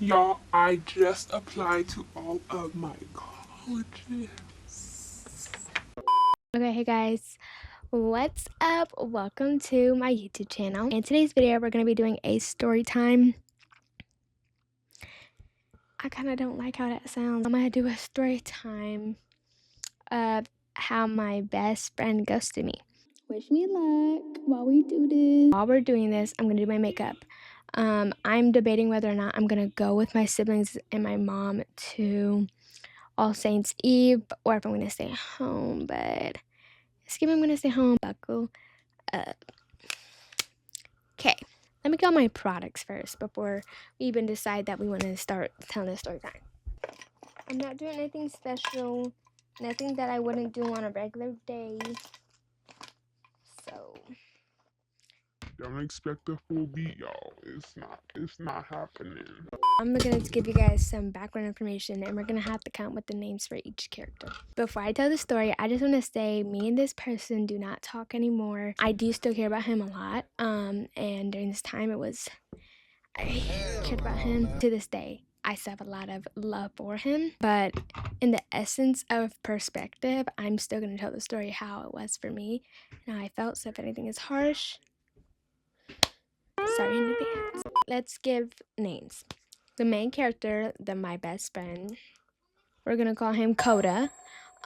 Y'all, I just applied to all of my colleges. Okay, hey guys, what's up? Welcome to my YouTube channel. In today's video, we're going to be doing a story time. I kind of don't like how that sounds. I'm going to do a story time of how my best friend ghosted me. Wish me luck while we do this. While we're doing this, I'm going to do my makeup. I'm debating whether or not I'm going to go with my siblings and my mom to All Saints Eve or if I'm going to stay home, but it's giving I'm going to stay home. Buckle up. Okay, let me get all my products first before we even decide that we want to start telling a story time. I'm not doing anything special, nothing that I wouldn't do on a regular day. So Don't expect a full beat, y'all. It's not happening. I'm gonna give you guys some background information and we're gonna have to come up with the names for each character. Before I tell the story, I just want to say me and this person do not talk anymore. I do still care about him a lot. And during this time I cared about him. To this day, I still have a lot of love for him, but in the essence of perspective, I'm still going to tell the story how it was for me and how I felt. So if anything is harsh, sorry in advance. Let's give names. The main character, my best friend, we're going to call him Coda.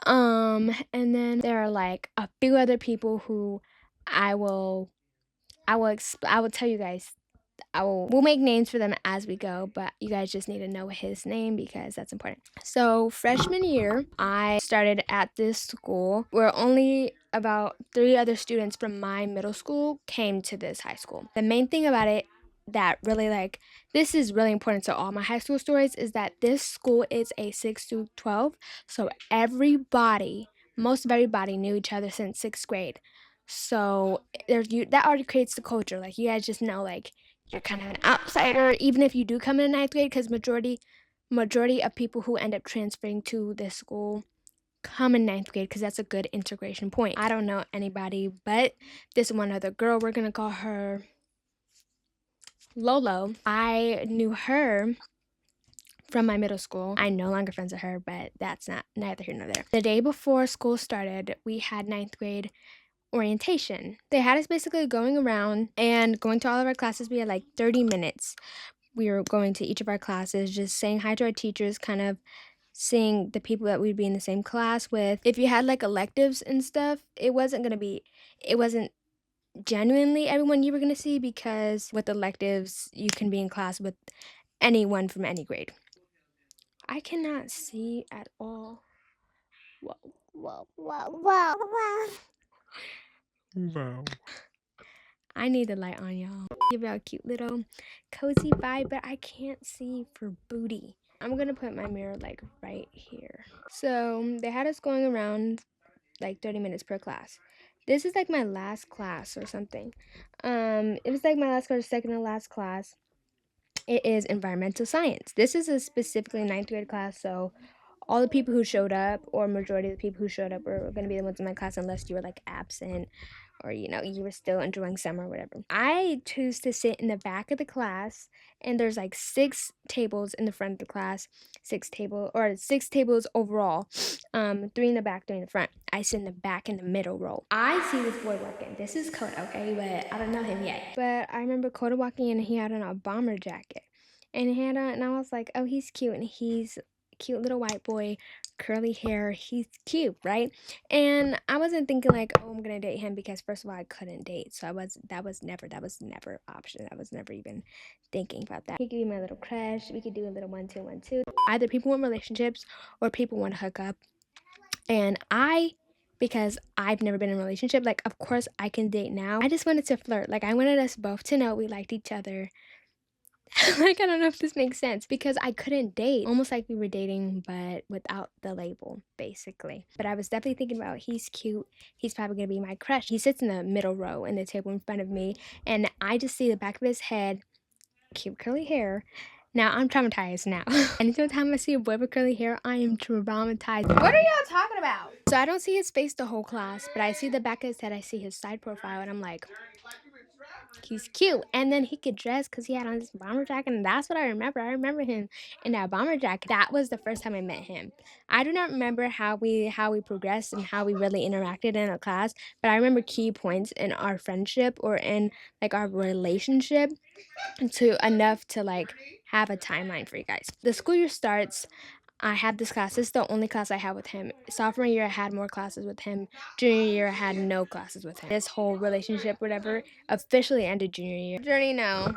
And then there are like a few other people who I will tell you guys. We'll make names for them as we go, but you guys just need to know his name because that's important. So freshman year, I started at this school where only about 3 other students from my middle school came to this high school. The main thing about it that really this is really important to all my high school stories is that this school is a 6 through 12, so most of everybody knew each other since 6th grade. So that already creates the culture. Like you guys just know you're kind of an outsider, even if you do come in 9th grade, because majority of people who end up transferring to this school come in 9th grade because that's a good integration point. I don't know anybody but this one other girl. We're gonna call her Lolo. I knew her from my middle school. I'm no longer friends with her, but that's neither here nor there. The day before school started, we had 9th grade orientation. They had us basically going around and going to all of our classes. We had like 30 minutes. We were going to each of our classes, just saying hi to our teachers, kind of seeing the people that we'd be in the same class with. If you had like electives and stuff, it wasn't genuinely everyone you were going to see, because with electives, you can be in class with anyone from any grade. I cannot see at all. Whoa, whoa, whoa, whoa, whoa. Wow. I need the light on, y'all. Give y'all a cute little cozy vibe, but I can't see for booty. I'm gonna put my mirror like right here. So they had us going around like 30 minutes per class. This is like my last class or something. It was like my last class, second to last class. It is environmental science. This is a specifically 9th grade class, so all the people who showed up, or majority of the people who showed up, were going to be the ones in my class unless you were like absent or you were still enjoying summer or whatever. I choose to sit in the back of the class, and there's like 6 tables in the front of the class, 6 tables overall, 3 in the back, 3 in the front. I sit in the back in the middle row. I see this boy walking. This is Coda, okay, but I don't know him yet. But I remember Coda walking in and he had on a bomber jacket, and I was like, oh, he's cute, and he's cute little white boy, curly hair, he's cute, right? And I wasn't thinking like, oh, I'm gonna date him, because first of all, I couldn't date, so that was never an option. I was never even thinking about that. He could be my little crush. We could do a little 1-2, 1-2. Either people want relationships or people want to hook up, and because I've never been in a relationship, like of course I can date now. I just wanted to flirt. Like I wanted us both to know we liked each other. Like, I don't know if this makes sense, because I couldn't date. Almost like we were dating, but without the label, basically. But I was definitely thinking about, he's cute. He's probably going to be my crush. He sits in the middle row in the table in front of me, and I just see the back of his head, cute curly hair. Now, I'm traumatized now. Anytime I see a boy with curly hair, I am traumatized. What are y'all talking about? So I don't see his face the whole class, but I see the back of his head. I see his side profile, and I'm like, He's cute. And then he could dress because he had on this bomber jacket. And that's what I remember. I remember him in that bomber jacket. That was the first time I met him. I do not remember how we progressed and how we really interacted in a class, but I remember key points in our friendship or in like our relationship to enough to like have a timeline for you guys. The school year starts. I had this class. This is the only class I had with him. Sophomore year, I had more classes with him. Junior year, I had no classes with him. This whole relationship, whatever, officially ended junior year. Journey, no.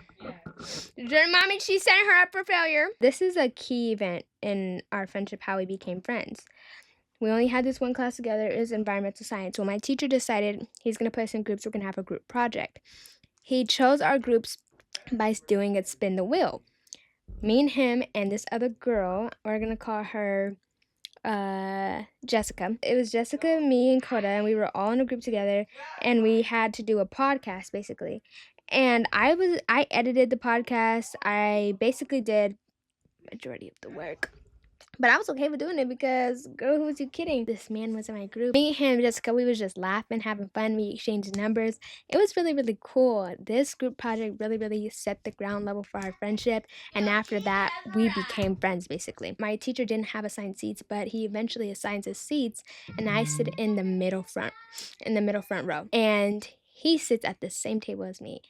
Journey, mommy, she sent her up for failure. This is a key event in our friendship, how we became friends. We only had this one class together. It was environmental science. Well, my teacher decided he's going to put us in groups. We're going to have a group project. He chose our groups by doing a spin the wheel. Me and him and this other girl, we're going to call her Jessica. It was Jessica, me, and Coda, and we were all in a group together, and we had to do a podcast basically. And I edited the podcast. I basically did majority of the work. But I was okay with doing it because, girl, who was you kidding? This man was in my group. Me, him, Jessica, we was just laughing, having fun. We exchanged numbers. It was really, really cool. This group project really, really set the ground level for our friendship. And after that, we became friends, basically. My teacher didn't have assigned seats, but he eventually assigns us seats. And I sit in the middle front row. And he sits at the same table as me.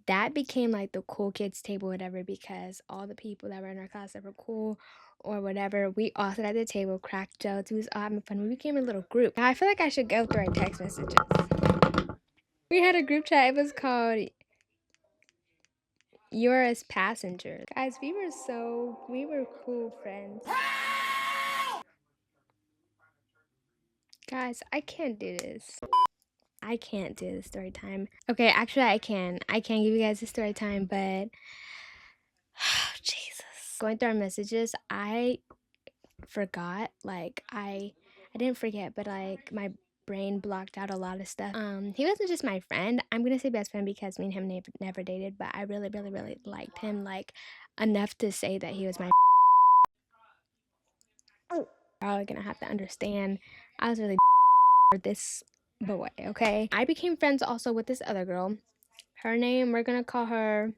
That became like the cool kids table, whatever, because all the people that were in our class that were cool or whatever, we all sat at the table, cracked jokes, we was all having fun. We became a little group. Now I feel like I should go through our text messages. We had a group chat. It was called You're as Passenger. Guys, we were cool friends. Guys, I can't do this. I can't do the story time. Okay, actually I can. I can give you guys a story time, but Jesus. Going through our messages, I forgot. Like I didn't forget, but like my brain blocked out a lot of stuff. He wasn't just my friend. I'm gonna say best friend because me and him never dated, but I really, really, really liked him, like enough to say that he was my probably gonna have to understand. I was really for this boy, okay? I became friends also with this other girl. Her name, we're gonna call her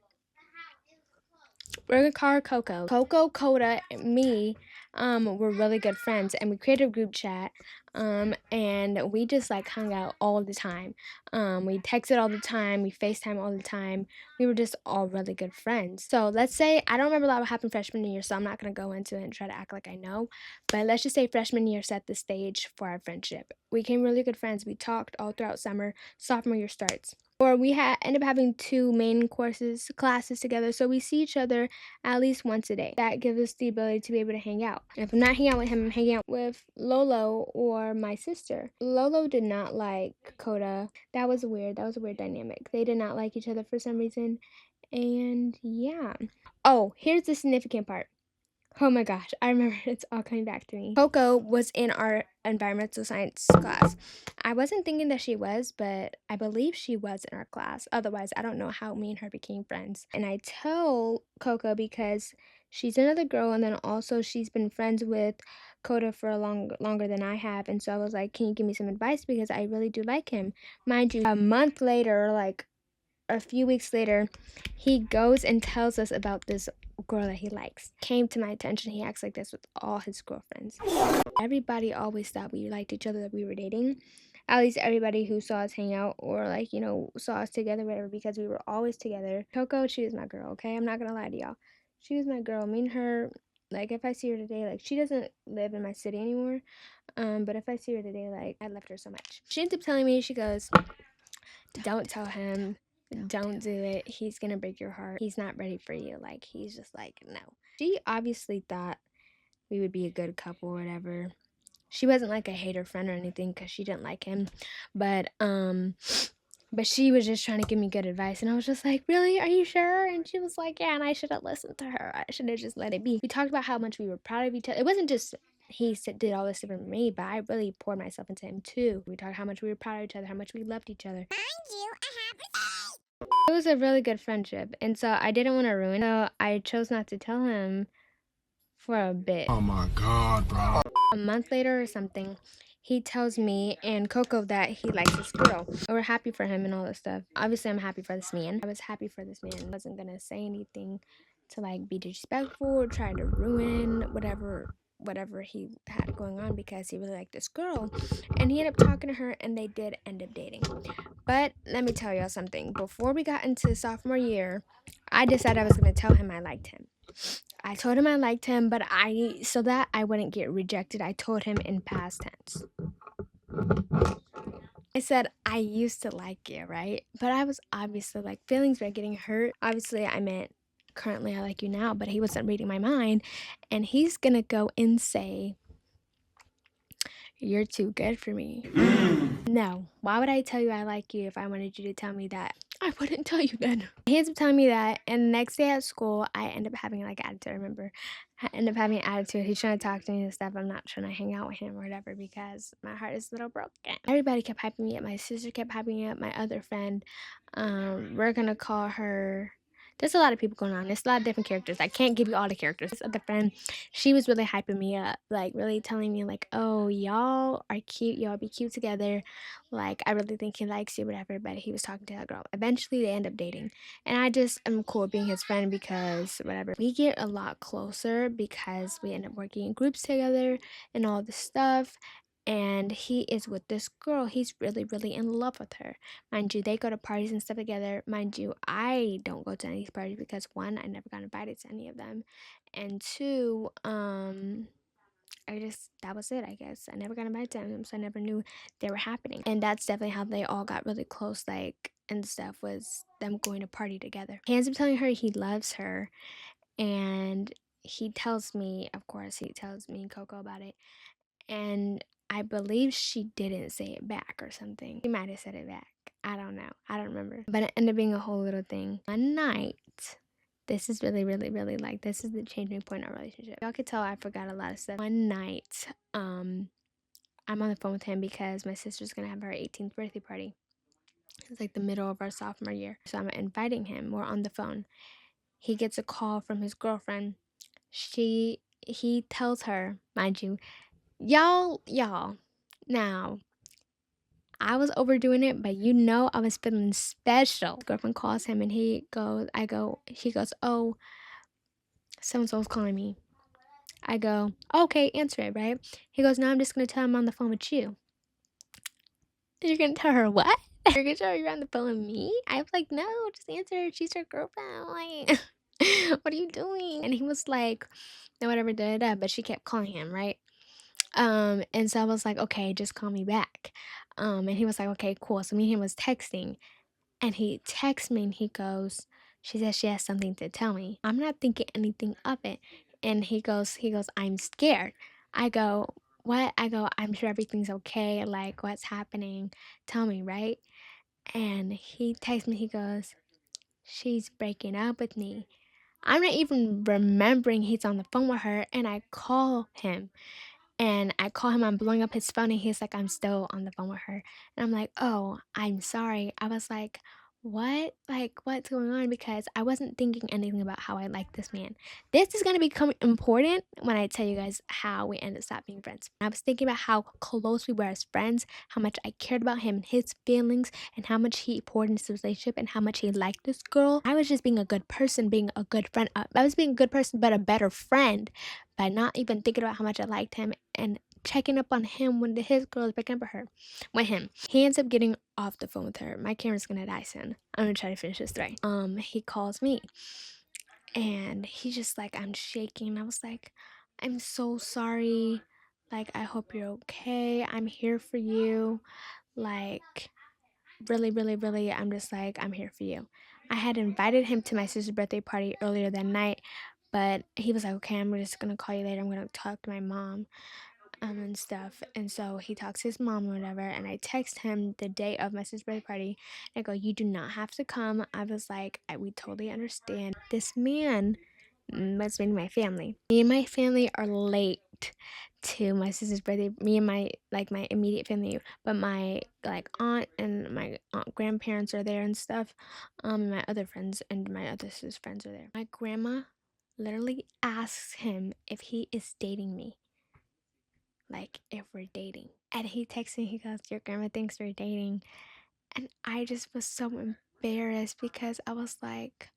Coco. Coco, Coda, and me were really good friends, and we created a group chat, and we just like hung out all the time. We texted all the time, we FaceTime all the time. We were just all really good friends. So let's say, I don't remember a lot what happened freshman year, so I'm not gonna go into it and try to act like I know, but let's just say freshman year set the stage for our friendship. We became really good friends. We talked all throughout summer. Sophomore year starts. Or we end up having 2 main classes together, so we see each other at least once a day. That gives us the ability to be able to hang out. If I'm not hanging out with him, I'm hanging out with Lolo or my sister. Lolo did not like Coda. That was weird. That was a weird dynamic. They did not like each other for some reason. And yeah. Oh, here's the significant part. Oh my gosh, I remember it's all coming back to me. Coco was in our environmental science class. I wasn't thinking that she was, but I believe she was in our class. Otherwise, I don't know how me and her became friends. And I tell Coco because she's another girl, and then also she's been friends with Coda for a longer than I have. And so I was like, can you give me some advice? Because I really do like him. Mind you, a month later, like a few weeks later, he goes and tells us about this girl that he likes. Came to my attention. He acts like this with all his girlfriends. Everybody always thought we liked each other, that we were dating. At least everybody who saw us hang out or like, saw us together, whatever, because we were always together. Coco, she was my girl, okay? I'm not gonna lie to y'all. She was my girl. Me and her, like if I see her today, like she doesn't live in my city anymore. But if I see her today, like I loved her so much. She ends up telling me, she goes, don't tell him. Don't do it. He's gonna break your heart. He's not ready for you. Like, he's just like, no. She obviously thought we would be a good couple or whatever. She wasn't like a hater friend or anything because she didn't like him. But she was just trying to give me good advice. And I was just like, really? Are you sure? And she was like, yeah, and I should have listened to her. I should have just let it be. We talked about how much we were proud of each other. It wasn't just did all this stuff for me, but I really poured myself into him too. We talked how much we were proud of each other, how much we loved each other. It was a really good friendship, and so I didn't want to ruin it. So I chose not to tell him for a bit. Oh my God, bro. A month later or something, he tells me and Coco that he likes this girl. We're happy for him and all this stuff. Obviously, I'm happy for this man. I was happy for this man. I wasn't gonna say anything to like be disrespectful or try to ruin whatever he had going on because he really liked this girl. And he ended up talking to her and they did end up dating. But let me tell y'all something. Before we got into sophomore year, I decided I was gonna tell him I liked him. I told him I liked him, but so that I wouldn't get rejected, I told him in past tense. I said, I used to like you, right? But I was obviously like, feelings were getting hurt. Obviously, I meant currently I like you now, but he wasn't reading my mind. And he's gonna go and say, you're too good for me. No, why would I tell you I like you if I wanted you to tell me that? I wouldn't tell you then. He ends up telling me that, and the next day at school, I end up having like attitude. I remember, I end up having an attitude. He's trying to talk to me and stuff. I'm not trying to hang out with him or whatever because my heart is a little broken. Everybody kept hyping me up. My sister kept hyping me up. My other friend, we're gonna call her. There's a lot of people going on. There's a lot of different characters. I can't give you all the characters. This other friend, she was really hyping me up, like really telling me like, "Oh, y'all are cute. Y'all be cute together. Like, I really think he likes you, whatever." But he was talking to that girl. Eventually, they end up dating, and I just am cool being his friend because whatever. We get a lot closer because we end up working in groups together and all this stuff. And he is with this girl. He's really, really in love with her. Mind you, they go to parties and stuff together. Mind you, I don't go to any of these parties because one, I never got invited to any of them. And two, that was it, I guess. I never got invited to them, so I never knew they were happening. And that's definitely how they all got really close, like, and stuff, was them going to party together. He ends up telling her he loves her, and he tells me, of course, he tells me and Coco about it. And I believe she didn't say it back or something. She might have said it back. I don't know. I don't remember. But it ended up being a whole little thing. One night, this is really, really, really like, this is the changing point in our relationship. Y'all could tell I forgot a lot of stuff. One night, I'm on the phone with him because my sister's gonna have her 18th birthday party. It's like the middle of our sophomore year. So I'm inviting him. We're on the phone. He gets a call from his girlfriend. He tells her, mind you, y'all. Now, I was overdoing it, but I was feeling special. Girlfriend calls him and he goes, "Oh, so and so's calling me." I go, "Okay, answer it, right?" He goes, "No, I'm just gonna tell him I'm on the phone with you." You're gonna tell her what? You're gonna tell her you're on the phone with me? I was like, "No, just answer her. She's your girlfriend." Like, what are you doing? And he was like, "No, whatever, da da da." But she kept calling him, right? And so I was like, "Okay, just call me back." And he was like, "Okay, cool." So me and him was texting, and he texts me and he goes, "She says she has something to tell me." I'm not thinking anything of it. And he goes, "I'm scared." I go, "What?" I go, "I'm sure everything's okay. Like, what's happening? Tell me, right?" And he texts me, he goes, "She's breaking up with me." I'm not even remembering he's on the phone with her, and I call him. And I call him, I'm blowing up his phone, and he's like, "I'm still on the phone with her." And I'm like, "Oh, I'm sorry." I was like, "What? Like, what's going on?" Because I wasn't thinking anything about how I like this man. This is going to become important when I tell you guys how we ended up stop being friends. I was thinking about how close we were as friends, how much I cared about him and his feelings, and how much he poured into this relationship, and how much he liked this girl. I was just being a good person, being a good friend. I was being a good person, but a better friend, by not even thinking about how much I liked him and checking up on him when his girl is breaking up with him. He ends up getting off the phone with her. My camera's gonna die soon. I'm gonna try to finish this thread. He calls me and he's just like, I'm shaking. I was like, "I'm so sorry. Like, I hope you're okay. I'm here for you. Like, really, really, really, I'm just like, I'm here for you." I had invited him to my sister's birthday party earlier that night, but he was like, "Okay, I'm just gonna call you later. I'm gonna talk to my mom." And stuff. And so he talks to his mom or whatever. And I text him the day of my sister's birthday party. And I go, "You do not have to come." I was like, we totally understand. This man must mean my family. Me and my family are late to my sister's birthday. Me and my immediate family, but my like aunt and my aunt grandparents are there and stuff. My other friends and my other sister's friends are there. My grandma literally asks him if he is dating me. like if we're dating. And he texts me, he goes, your grandma thinks we're dating. And I just was so embarrassed because I was like,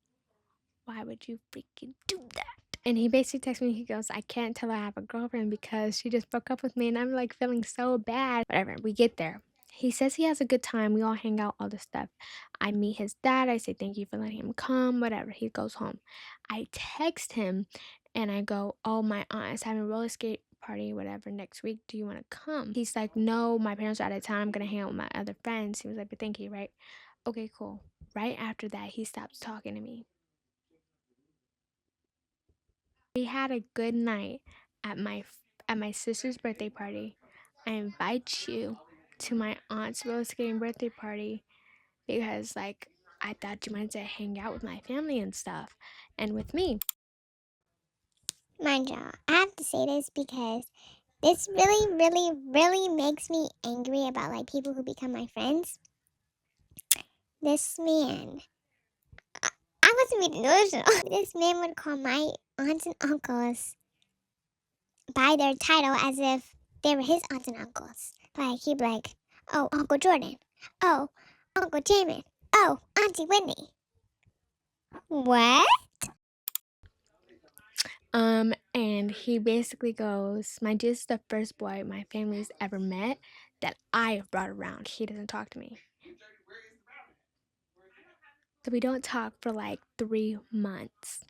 why would you freaking do that? And he basically texted me, he goes, I can't tell her I have a girlfriend because she just broke up with me. And I'm like feeling so bad. Whatever, we get there. He says he has a good time. We all hang out, all this stuff. I meet his dad. I say, thank you for letting him come, whatever. He goes home. I text him and I go, oh, my aunt is having a roller skate party, whatever, next week. Do you want to come? He's like, no, my parents are out of town. I'm going to hang out with my other friends. He was like, but thank you, right? Okay, cool. Right after that, he stops talking to me. We had a good night at my sister's birthday party. I invite you to my aunt's roller skating birthday party because like I thought you wanted to hang out with my family and stuff and with me. Mind y'all, I have to say this because this really, really, really makes me angry about like people who become my friends. This man, I wasn't being delusional. This man would call my aunts and uncles by their title as if they were his aunts and uncles. Like he'd be like, "Oh, Uncle Jordan. Oh, Uncle Jamin. Oh, Auntie Whitney." What? And he basically goes, my dude's the first boy my family's ever met that I brought around. He doesn't talk to me. So we don't talk for like 3 months.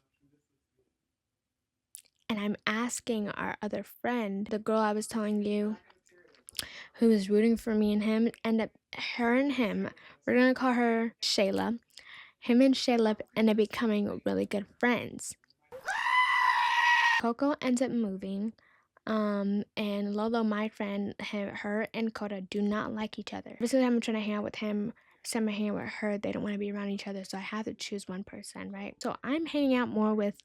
And I'm asking our other friend, the girl I was telling you, who was rooting for me and him, end up, her and him, we're gonna call her Shayla. Him and Shayla end up becoming really good friends. Coco ends up moving. And Lolo, my friend, her and Coda do not like each other. Every single time I'm trying to hang out with him, some hang out with her, they don't want to be around each other, so I have to choose one person, right? So I'm hanging out more with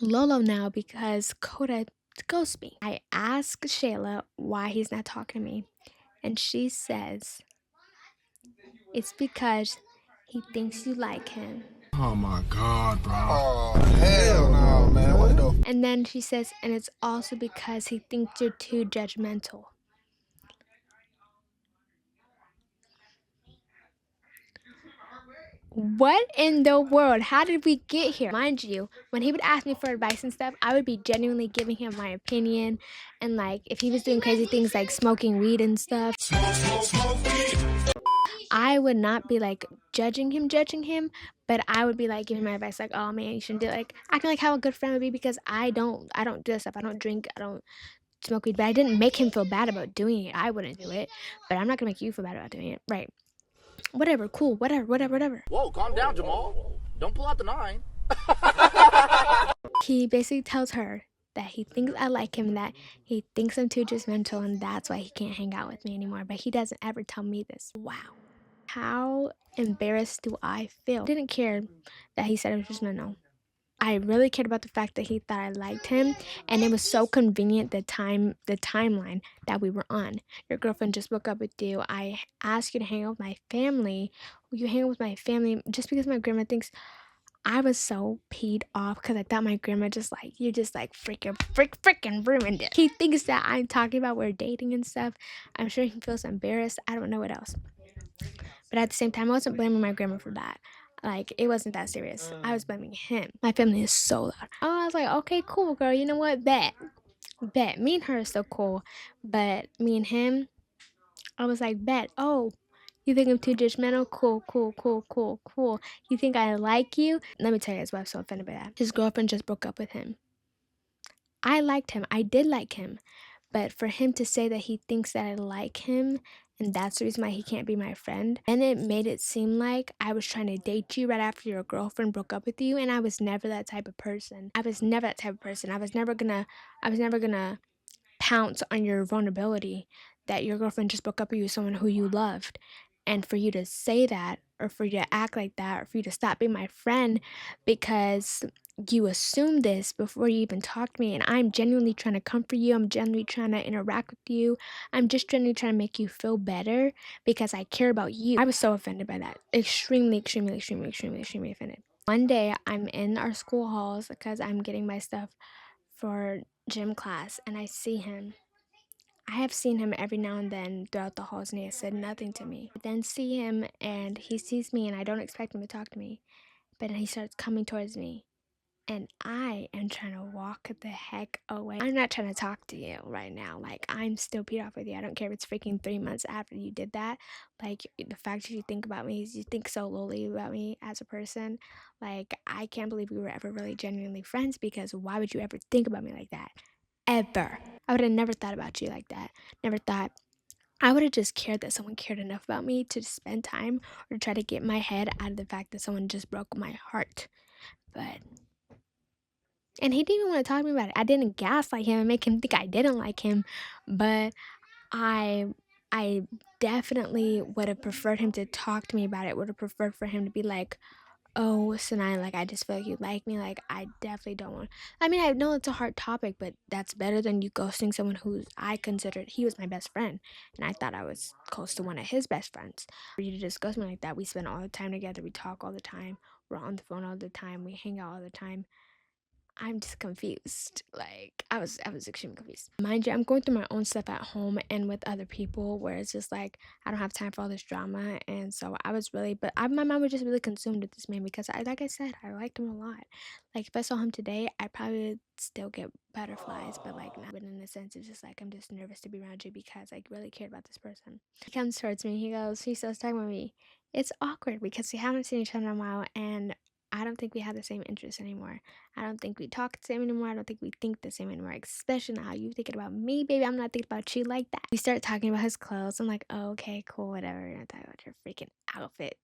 Lolo now because Coda ghosts me. I ask Shayla why he's not talking to me, and she says it's because he thinks you like him. Oh my God, bro. Oh, hell no, man. What the? And then she says, and it's also because he thinks you're too judgmental. What in the world? How did we get here? Mind you, when he would ask me for advice and stuff, I would be genuinely giving him my opinion. And like, if he was doing crazy things like smoking weed and stuff, I would not be like judging him, but I would be like giving my advice like, oh man, you shouldn't do it. Like acting like how a good friend would be because I don't do this stuff. I don't drink, I don't smoke weed, but I didn't make him feel bad about doing it. I wouldn't do it, but I'm not gonna make you feel bad about doing it. Right. Whatever, cool, whatever. Whoa, calm down, Jamal. Don't pull out the 9. He basically tells her that he thinks I like him, that he thinks I'm too judgmental, and that's why he can't hang out with me anymore. But he doesn't ever tell me this. Wow. How embarrassed do I feel? I didn't care that he said it was judgmental. I really cared about the fact that he thought I liked him, and it was so convenient the timeline that we were on. Your girlfriend just broke up with you. I asked you to hang out with my family. Will you hang out with my family just because my grandma thinks I was so peed off because I thought my grandma just like, you just like freaking ruined it. He thinks that I'm talking about we're dating and stuff. I'm sure he feels embarrassed. I don't know what else. But at the same time, I wasn't blaming my grandma for that. Like, it wasn't that serious. I was blaming him. My family is so loud. I was like, okay, cool, girl. You know what? Bet. Me and her are so cool. But me and him, I was like, bet. Oh, you think I'm too judgmental? Cool. You think I like you? Let me tell you his wife's so offended by that. His girlfriend just broke up with him. I liked him. I did like him. But for him to say that he thinks that I like him and that's the reason why he can't be my friend, and it made it seem like I was trying to date you right after your girlfriend broke up with you, and I was never that type of person. I was never gonna pounce on your vulnerability that your girlfriend just broke up with you, someone who you loved. And for you to say that, or for you to act like that, or for you to stop being my friend because you assumed this before you even talked to me, and I'm genuinely trying to comfort you, I'm genuinely trying to interact with you, I'm just genuinely trying to make you feel better because I care about you. I was so offended by that. Extremely offended. One day I'm in our school halls because I'm getting my stuff for gym class and I see him. I have seen him every now and then throughout the halls and he has said nothing to me. I then see him and he sees me and I don't expect him to talk to me. But then he starts coming towards me. And I am trying to walk the heck away. I'm not trying to talk to you right now. Like, I'm still peed off with you. I don't care if it's freaking 3 months after you did that. Like, the fact that you think about me is you think so lowly about me as a person. Like, I can't believe we were ever really genuinely friends because why would you ever think about me like that? Ever. I would have never thought about you like that. Never thought. I would have just cared that someone cared enough about me to spend time or try to get my head out of the fact that someone just broke my heart. But and he didn't even want to talk to me about it. I didn't gaslight him and make him think I didn't like him, but I I definitely would have preferred him to talk to me about it. Would have preferred for him to be like, "Oh, Sinai, like I just feel like you like me." Like I definitely don't want. I mean, I know it's a hard topic, but that's better than you ghosting someone who's I considered he was my best friend, and I thought I was close to one of his best friends. For you to just ghost me like that, we spend all the time together. We talk all the time. We're on the phone all the time. We hang out all the time. I'm just confused. Like I was extremely confused. Mind you, I'm going through my own stuff at home and with other people where it's just like I don't have time for all this drama. And so I was really my mind was just really consumed with this man because like I said, I liked him a lot. Like if I saw him today, I probably would still get butterflies, but like not. But in a sense, it's just like I'm just nervous to be around you because I really cared about this person. He comes towards me, he starts talking with me. It's awkward because we haven't seen each other in a while and I don't think we have the same interests anymore. I don't think we talk the same anymore. I don't think we think the same anymore, especially now you thinking about me, baby. I'm not thinking about you like that. We start talking about his clothes. I'm like, oh, okay, cool, whatever. We're not talking about your freaking outfit.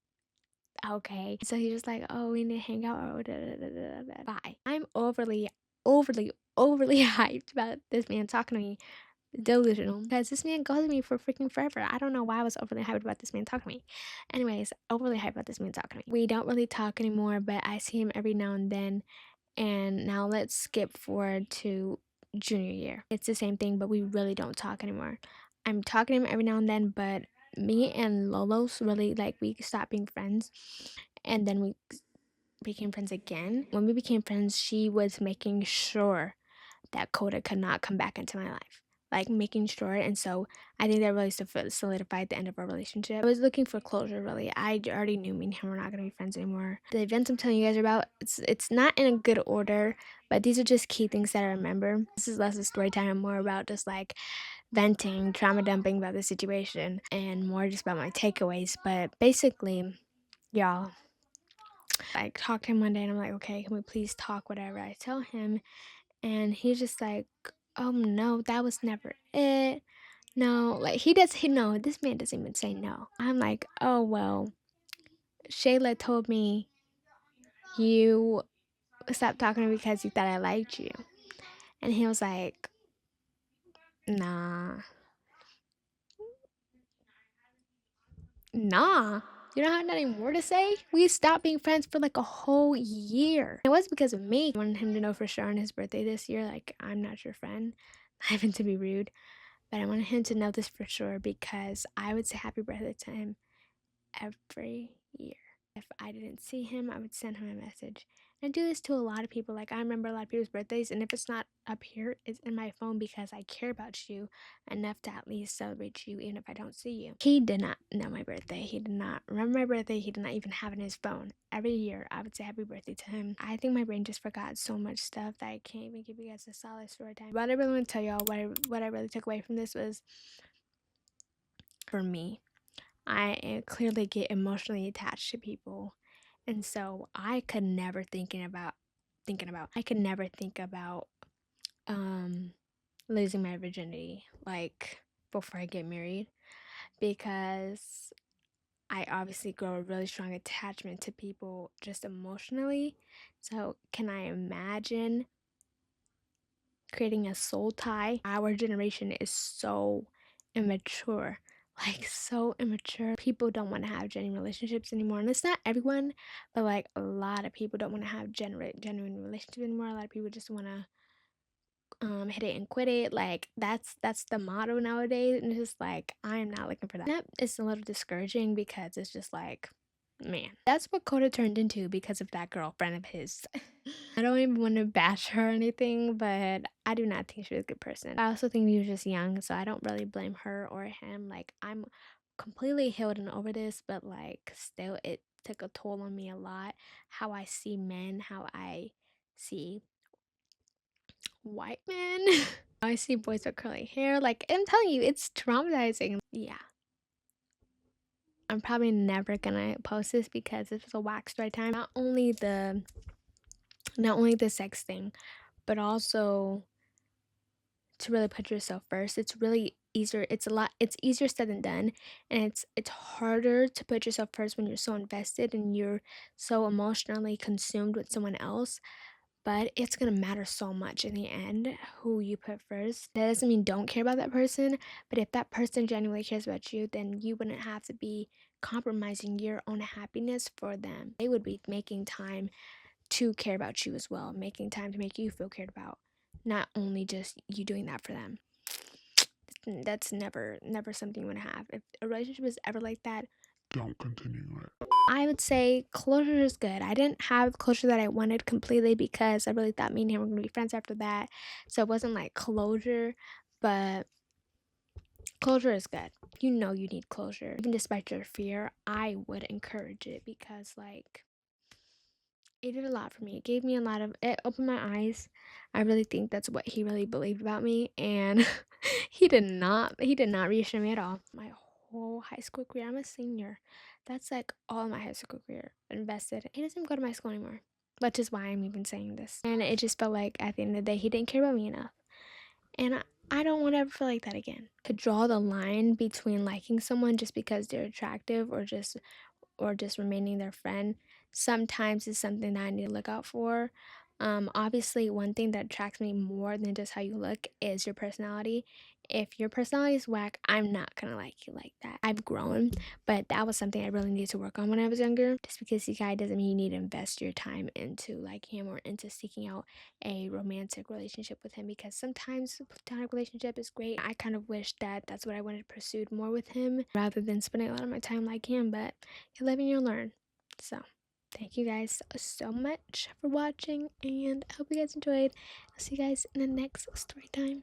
Okay. So he's just like, oh, we need to hang out. Oh, da, da, da, da, da. Bye. I'm overly hyped about this man talking to me. Delusional. Because this man goes to me for freaking forever. I don't know why I was overly hyped about this man talking to me. Anyways, overly hyped about this man talking to me. We don't really talk anymore, but I see him every now and then. And now let's skip forward to junior year. It's the same thing, but we really don't talk anymore. I'm talking to him every now and then, but me and Lolos really like we stopped being friends. And then we became friends again. When we became friends, she was making sure that Coda could not come back into my life. Like making sure, and so I think that really solidified the end of our relationship. I was looking for closure, really. I already knew me and him were not gonna be friends anymore. The events I'm telling you guys about, it's not in a good order, but these are just key things that I remember. This is less a story time and more about just like venting, trauma dumping about the situation, and more just about my takeaways. But basically, y'all, I talked to him one day and I'm like, okay, can we please talk, whatever. I tell him, and he's just like, oh no, that was never it. No, like no, this man doesn't even say no. I'm like, oh well, Shayla told me you stopped talking to me because you thought I liked you. And he was like, nah. Nah. You don't have nothing more to say? We stopped being friends for like a whole year. It was because of me. I wanted him to know for sure on his birthday this year, like, I'm not your friend. I happen to be rude. But I wanted him to know this for sure because I would say happy birthday to him every year. If I didn't see him, I would send him a message. And I do this to a lot of people. Like I remember a lot of people's birthdays, and if it's not up here, it's in my phone because I care about you enough to at least celebrate you, even if I don't see you. He did not know my birthday. He did not remember my birthday. He did not even have it in his phone. Every year, I would say happy birthday to him. I think my brain just forgot so much stuff that I can't even give you guys a solid story time. What I really want to tell y'all, what I really took away from this was, for me, I clearly get emotionally attached to people. And so I could never I could never think about losing my virginity like before I get married because I obviously grow a really strong attachment to people just emotionally. So can I imagine creating a soul tie? Our generation is so immature, like so immature. People don't want to have genuine relationships anymore, and it's not everyone, but like a lot of people don't want to have genuine relationships anymore. A lot of people just want to hit it and quit it. Like that's the motto nowadays, and it's just like I am not looking for that. That is a little discouraging because it's just like Man, that's what Coda turned into because of that girlfriend of his. I don't even want to bash her or anything, but I do not think she was a good person. I also think he was just young, so I don't really blame her or him. Like, I'm completely healed and over this, but like, still, it took a toll on me a lot. How I see men, how I see white men. I see boys with curly hair. Like, I'm telling you, it's traumatizing. Yeah. I'm probably never gonna post this because this was a whack story time. Not only the sex thing, but also to really put yourself first. It's really easier. It's easier said than done. And it's harder to put yourself first when you're so invested and you're so emotionally consumed with someone else. But it's gonna matter so much in the end who you put first. That doesn't mean don't care about that person, but if that person genuinely cares about you, then you wouldn't have to be compromising your own happiness for them. They would be making time to care about you as well, making time to make you feel cared about, not only just you doing that for them. That's never something you want to have. If a relationship is ever like that, Don't continue it. I would say closure is good. I didn't have closure that I wanted completely because I really thought me and him were gonna be friends after that. So it wasn't like closure, but closure is good. You know you need closure. Even despite your fear, I would encourage it because like it did a lot for me. It gave me a lot of it opened my eyes. I really think that's what he really believed about me, and he did not reassure me at all. My whole high school career, I'm a senior. That's like all my high school career invested. He doesn't even go to my school anymore, which is why I'm even saying this. And it just felt like at the end of the day, he didn't care about me enough. And I don't want to ever feel like that again. To draw the line between liking someone just because they're attractive or just remaining their friend sometimes is something that I need to look out for. Obviously, one thing that attracts me more than just how you look is your personality. If your personality is whack, I'm not gonna like you like that. I've grown, but that was something I really needed to work on when I was younger. Just because he's a guy doesn't mean you need to invest your time into like him or into seeking out a romantic relationship with him because sometimes a platonic relationship is great. I kind of wish that that's what I wanted to pursue more with him rather than spending a lot of my time like him, but you live and you learn. So, thank you guys so much for watching, and I hope you guys enjoyed. I'll see you guys in the next story time.